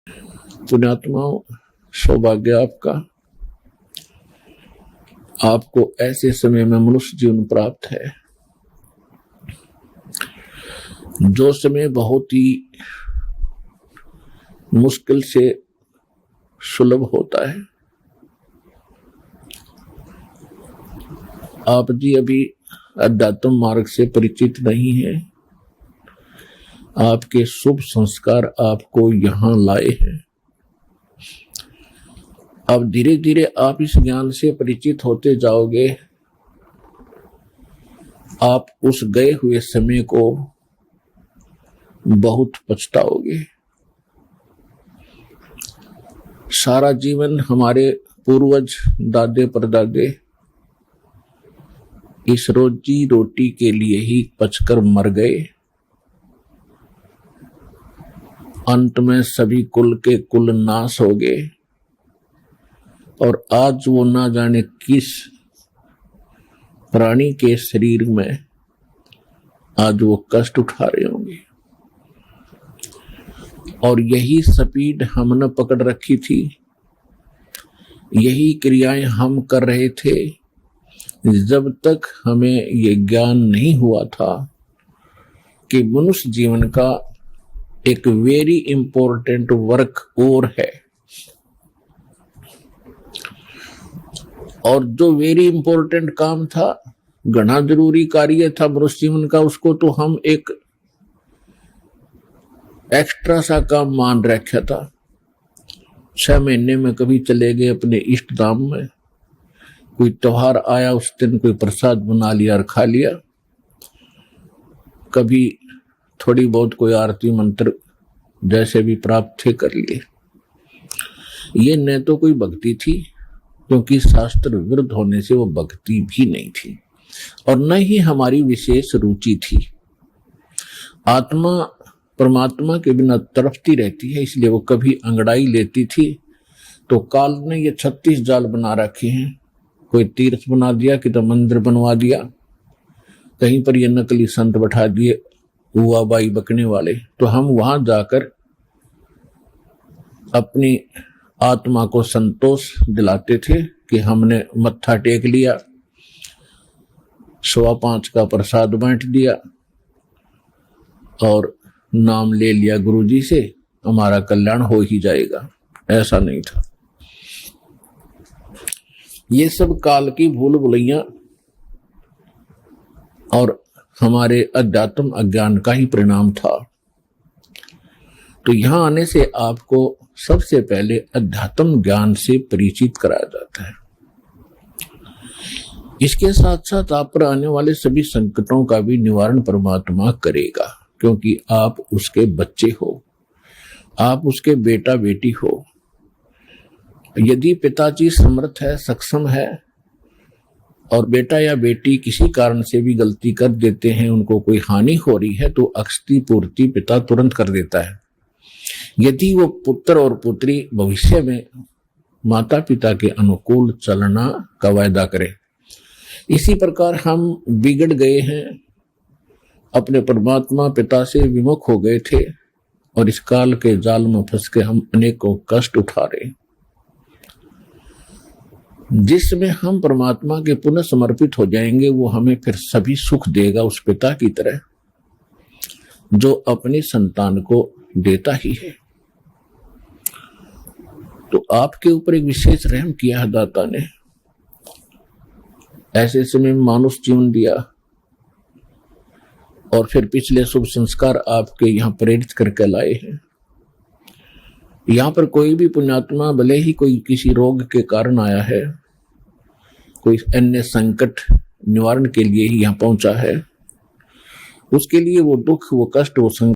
पुण्यात्माओं, सौभाग्य आपका, आपको ऐसे समय में मनुष्य जीवन प्राप्त है जो समय बहुत ही मुश्किल से सुलभ होता है। आप जी अभी अध्यात्म मार्ग से परिचित नहीं हैं। आपके शुभ संस्कार आपको यहां लाए हैं। अब धीरे धीरे आप इस ज्ञान से परिचित होते जाओगे। आप उस गए हुए समय को बहुत पछताओगे। सारा जीवन हमारे पूर्वज दादे परदादे इस रोजी रोटी के लिए ही पचकर मर गए। अंत में सभी कुल के कुल नाश हो गए और आज वो ना जाने किस प्राणी के शरीर में आज वो कष्ट उठा रहे होंगे। और यही स्पीड हमने पकड़ रखी थी, यही क्रियाएं हम कर रहे थे जब तक हमें ये ज्ञान नहीं हुआ था कि मनुष्य जीवन का एक वेरी इंपॉर्टेंट वर्क और है। और जो वेरी इंपॉर्टेंट काम था, घना जरूरी कार्य था मनुष्य जीवन का, उसको तो हम एक एक्स्ट्रा सा काम मान रखा था। 6 महीने में कभी चले गए अपने इष्ट धाम में, कोई त्योहार आया उस दिन कोई प्रसाद बना लिया और खा लिया, कभी थोड़ी बहुत कोई आरती मंत्र जैसे भी प्राप्त थे कर लिए। ये न तो कोई भक्ति थी, क्योंकि शास्त्र विरुद्ध होने से वो भक्ति भी नहीं थी, और न ही हमारी विशेष रुचि थी। आत्मा परमात्मा के बिना तड़पती रहती है, इसलिए वो कभी अंगड़ाई लेती थी तो काल ने ये 36 जाल बना रखे हैं। कोई तीर्थ बना दिया, कि तो मंदिर बनवा दिया, कहीं पर ये नकली संत बैठा दिए हुआ बाई बकने वाले, तो हम वहां जाकर अपनी आत्मा को संतोष दिलाते थे कि हमने मत्था टेक लिया, 5.25 का प्रसाद बांट दिया और नाम ले लिया गुरुजी से, हमारा कल्याण हो ही जाएगा। ऐसा नहीं था। ये सब काल की भूल भुलैया और हमारे अध्यात्म अज्ञान का ही परिणाम था। तो यहां आने से आपको सबसे पहले अध्यात्म ज्ञान से परिचित कराया जाता है। इसके साथ साथ आप पर आने वाले सभी संकटों का भी निवारण परमात्मा करेगा, क्योंकि आप उसके बच्चे हो, आप उसके बेटा बेटी हो। यदि पिताजी समर्थ है, सक्षम है, और बेटा या बेटी किसी कारण से भी गलती कर देते हैं, उनको कोई हानि हो रही है, तो अक्षति पूर्ति पिता तुरंत कर देता है। यदि वो पुत्र और पुत्री भविष्य में माता पिता के अनुकूल चलना का वायदा करे। इसी प्रकार हम बिगड़ गए हैं, अपने परमात्मा पिता से विमुख हो गए थे, और इस काल के जाल में फंस के हम अनेकों कष्ट उठा रहे। जिसमें हम परमात्मा के पुनः समर्पित हो जाएंगे, वो हमें फिर सभी सुख देगा, उस पिता की तरह जो अपनी संतान को देता ही है। तो आपके ऊपर एक विशेष रहम किया है दाता ने, ऐसे समय में मानुष जीवन दिया, और फिर पिछले शुभ संस्कार आपके यहाँ प्रेरित करके लाए हैं। यहाँ पर कोई भी पुण्यात्मा भले ही कोई किसी रोग के कारण आया है, कोई अन्य संकट निवारण के लिए ही यहाँ पहुंचा है, उसके लिए वो दुख, वो कष्ट, वो संकट